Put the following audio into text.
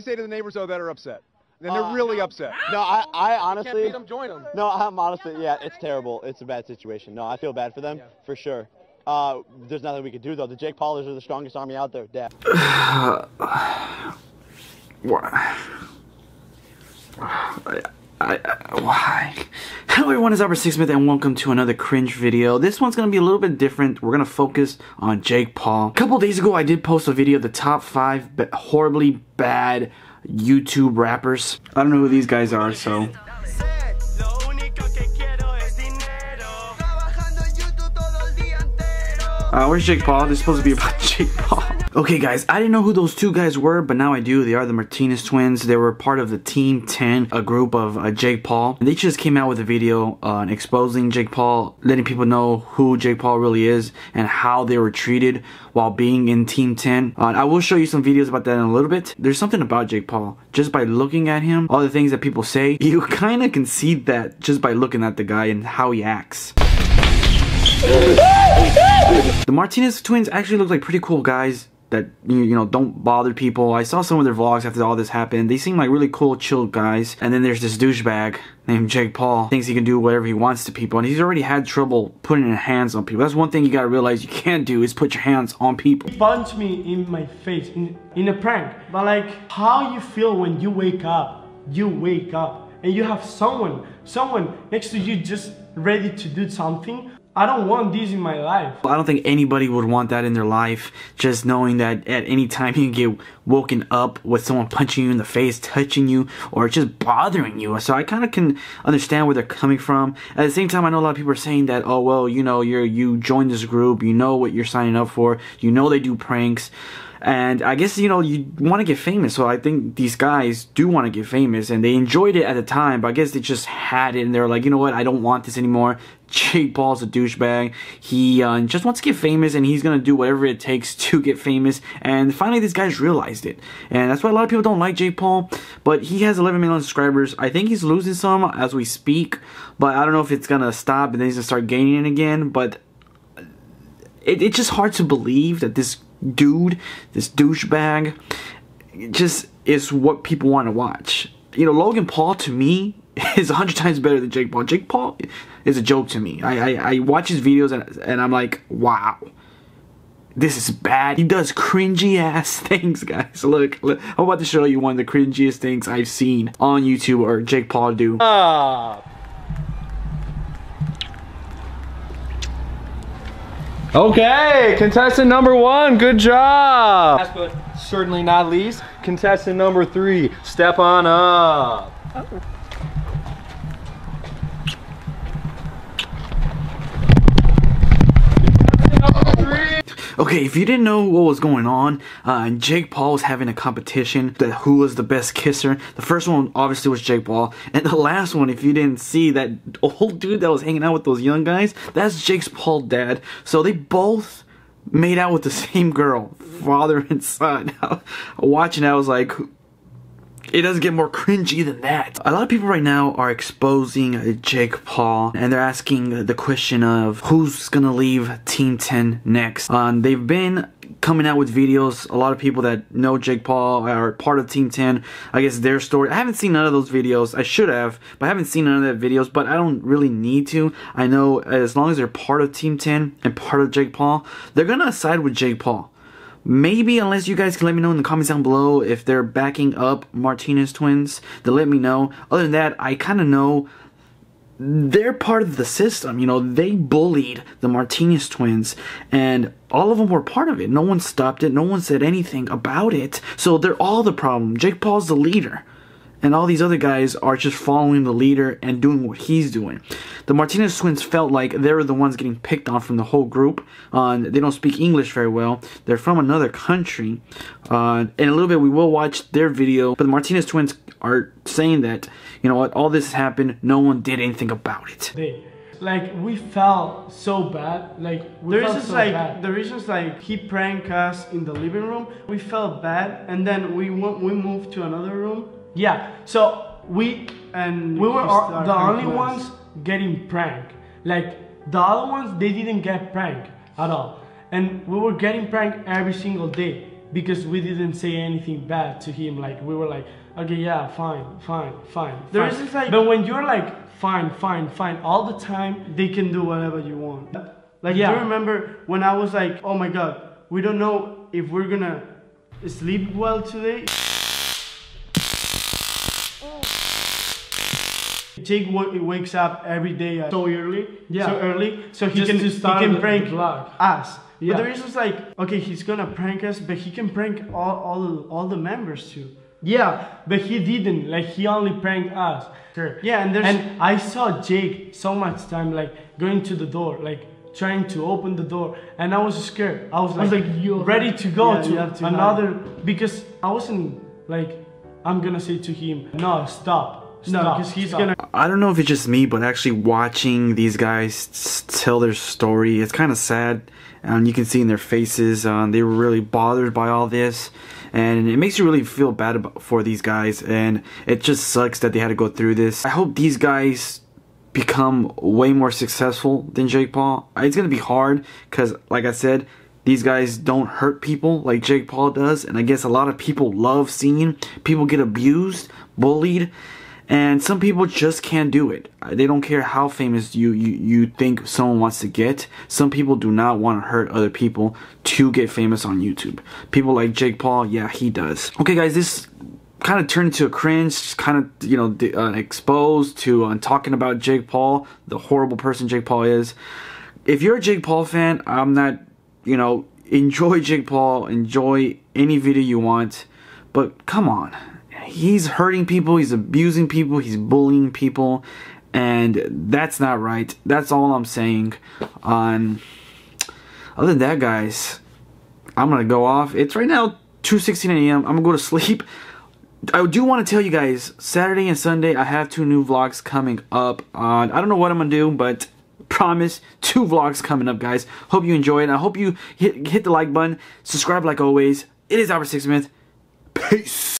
say to the neighbors though that are upset? Then they're really upset. No, I honestly. Can't beat them, join them. No, I'm honestly, yeah, it's terrible. It's a bad situation. No, I feel bad for them, for sure. There's nothing we could do though. The Jake Paulers are the strongest army out there. Dad. Why? Hello everyone, it's Albert Sixsmith and welcome to another cringe video. This one's gonna be a little bit different. We're gonna focus on Jake Paul. A couple days ago I did post a video of the top 5 horribly bad YouTube rappers. I don't know who these guys are, so where's Jake Paul? This is supposed to be about Jake Paul. Okay guys, I didn't know who those two guys were, but now I do. They are the Martinez twins. They were part of the Team 10, a group of Jake Paul. And they just came out with a video exposing Jake Paul, letting people know who Jake Paul really is and how they were treated while being in Team 10. I will show you some videos about that in a little bit. There's something about Jake Paul. Just by looking at him, all the things that people say, you kind of can see that just by looking at the guy and how he acts. The Martinez twins actually look like pretty cool guys that, you know, don't bother people. I saw some of their vlogs after all this happened. They seem like really cool, chill guys. And then there's this douchebag named Jake Paul. Thinks he can do whatever he wants to people. And he's already had trouble putting his hands on people. That's one thing you gotta realize you can't do, is put your hands on people. He punched me in my face in a prank. But like, how you feel when you wake up? You wake up and you have someone next to you just ready to do something. I don't want this in my life. I don't think anybody would want that in their life. Just knowing that at any time you can get woken up with someone punching you in the face, touching you, or just bothering you. So I kind of can understand where they're coming from. At the same time, I know a lot of people are saying that, oh well, you know, you joined this group, you know what you're signing up for, you know they do pranks. And I guess, you know, you want to get famous. So I think these guys do want to get famous. And they enjoyed it at the time. But I guess they just had it. And they're like, you know what? I don't want this anymore. Jake Paul's a douchebag. He just wants to get famous. And he's going to do whatever it takes to get famous. And finally, these guys realized it. And that's why a lot of people don't like Jake Paul. But he has 11 million subscribers. I think he's losing some as we speak. But I don't know if it's going to stop. And then he's going to start gaining it again. But it's just hard to believe that this dude, this douchebag, just is what people want to watch. You know, Logan Paul to me is 100 times better than Jake Paul. Jake Paul is a joke to me. I watch his videos and I'm like, wow, this is bad. He does cringy ass things, guys. Look, I'm about to show you one of the cringiest things I've seen on YouTube or Jake Paul do. Okay, contestant number 1, good job. Last but certainly not least, contestant number 3, step on up. Okay, if you didn't know what was going on, Jake Paul was having a competition that who was the best kisser. The first one obviously was Jake Paul, and the last one, if you didn't see, that old dude that was hanging out with those young guys, that's Jake Paul's dad. So they both made out with the same girl, father and son. Watching that, I was like, it doesn't get more cringy than that. A lot of people right now are exposing Jake Paul, and they're asking the question of who's gonna leave Team 10 next. They've been coming out with videos. A lot of people that know Jake Paul are part of Team 10. I guess their story. I haven't seen none of those videos. I should have, but I haven't seen none of that videos, but I don't really need to. I know as long as they're part of Team 10 and part of Jake Paul, they're gonna side with Jake Paul. Maybe, unless you guys can let me know in the comments down below if they're backing up Martinez twins, then let me know. Other than that, I kind of know they're part of the system. You know, they bullied the Martinez twins, and all of them were part of it. No one stopped it. No one said anything about it. So they're all the problem. Jake Paul's the leader. And all these other guys are just following the leader and doing what he's doing. The Martinez twins felt like they were the ones getting picked on from the whole group. They don't speak English very well. They're from another country. In a little bit, we will watch their video. But the Martinez twins are saying that, you know what, all this happened. No one did anything about it. Like, we felt so bad. Like, the reasons like he pranked us in the living room. We felt bad, and then we moved to another room. Yeah, so we were the only ones getting pranked. Like, the other ones, they didn't get pranked at all. And we were getting pranked every single day. because we didn't say anything bad to him. Like we were like, okay, yeah, fine. There is just like, but when you're like fine all the time, they can do whatever you want. Like, yeah. Do you remember when I was like, oh my god, we don't know if we're gonna sleep well today? Jake wakes up every day so early, so he can prank us. Yeah. But the reason is like, okay, he's gonna prank us, but he can prank all the members too. Yeah, but he didn't. Like, he only pranked us. Sure. Yeah, and I saw Jake so much time like going to the door, like trying to open the door, and I was scared. I was like ready to go to another, because I wasn't like, I'm gonna say to him, no, stop. No, because he's gonna. I don't know if it's just me, but actually watching these guys tell their story, it's kind of sad. You can see in their faces, they were really bothered by all this, and it makes you really feel bad for these guys, and it just sucks that they had to go through this. I hope these guys become way more successful than Jake Paul. It's gonna be hard, because like I said, these guys don't hurt people like Jake Paul does, and I guess a lot of people love seeing people get abused, bullied. And some people just can't do it. They don't care how famous you think someone wants to get. Some people do not want to hurt other people to get famous on YouTube. People like Jake Paul, yeah, he does. Okay, guys, this kind of turned into a cringe, kind of, you know, exposed to talking about Jake Paul, the horrible person Jake Paul is. If you're a Jake Paul fan, I'm not, you know, enjoy Jake Paul, enjoy any video you want, but come on. He's hurting people, he's abusing people, he's bullying people, and that's not right. That's all I'm saying. Other than that, guys, I'm gonna go off. It's right now 2:16 a.m. I'm gonna go to sleep. I do want to tell you guys, Saturday and Sunday I have 2 new vlogs coming up. I don't know what I'm gonna do, but promise, 2 vlogs coming up, guys. Hope you enjoy it. I hope you hit the like button, subscribe like always. It is Albert Sixsmith. Peace.